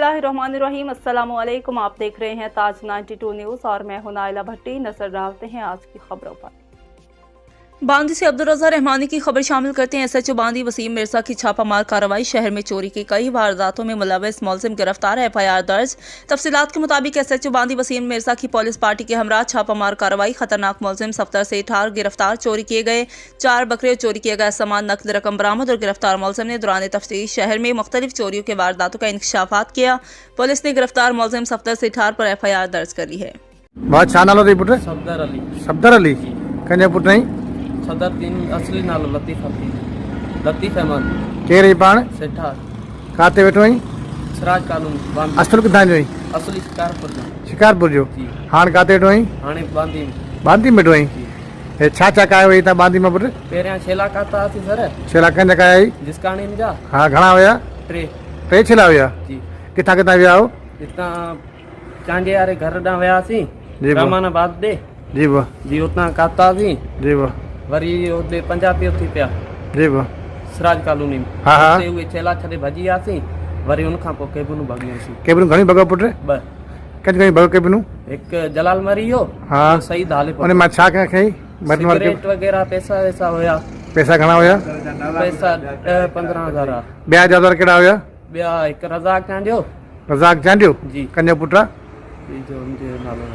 बिस्मिल्लाहिर्रहमानिर्रहीम। अस्सलामुअलैकुम। आप देख रहे हैं ताज 92 न्यूज़ और मैं हूं नाइला भट्टी। नजर डालते हैं आज की खबरों पर। बांदी से अब्दुल रज़ा रहमानी की खबर शामिल करते हैं। एसएचओ बांदी वसीम मिर्जा की छापामार कार्रवाई। शहर में चोरी की कई वारदातों में मुलव्वस मुलजिम गिरफ्तार। एफआईआर दर्ज। तफसीलात के मुताबिक एसएचओ बांदी वसीम मिर्जा की पुलिस पार्टी के हमरा छापामार कार्रवाई। खतरनाक मुलजिम सफ्तर से ठार गिरफ्तार। चोरी किए गए 4 बकरे और चोरी किया गया सामान नकद रकम बरामद। और गिरफ्तार मुलजिम ने दौरान तफ्तीश शहर में मुख्तलिफ चोरियों के वारदातों का इंकशाफात किया। पुलिस ने गिरफ्तार मुलजिम सफ्तर से ठार पर एफआईआर दर्ज कर ली है। सदर तीन असली नालो लतीफ अहमद के रही पाण सेठा काते वेठो आई सिराज कानून बांदी असल किथां जो आई असली शिकारपुर जो जी हाण काते वेठो आई हाणे बांदी बांदी में वेठो आई ए छा कायो वई ता बांदी में पुट पहिरियां छेला काता थी सर छेला कंजा काया आई जिसकाणी में जा हाँ घणा हुया टे छेला हुया जी किथां किथां विया हो इतना चांजे वारे घर ॾांहुं वियासीं जी रमानाबाद ॾे जी बा जी उतां कातासीं जी बा वरी उते पंजाबी थी पिया जी बा सिराज कॉलोनी में हाँ हाँ उते उहे छेला छॾे भॼी वियासीं। वरी उन खां पोइ केबिनूं भॻियासीं। केबिनूं घणी भॻो पुट ॿ कंहिं भॻो केबिनूं हिकु जलाल मरी वियो हाँ सही हाले उन मां छा कयां खई बटन वार सिगरेट वग़ैरह पैसा वैसा हुया। पैसा घणा हुया पैसा 10-15 हज़ार आ। ॿिया जादवर कहिड़ा हुया ॿिया हिकु रज़ाक चांडियो रज़ाक चांडियो जी कंजो पुट जो उनजो नालो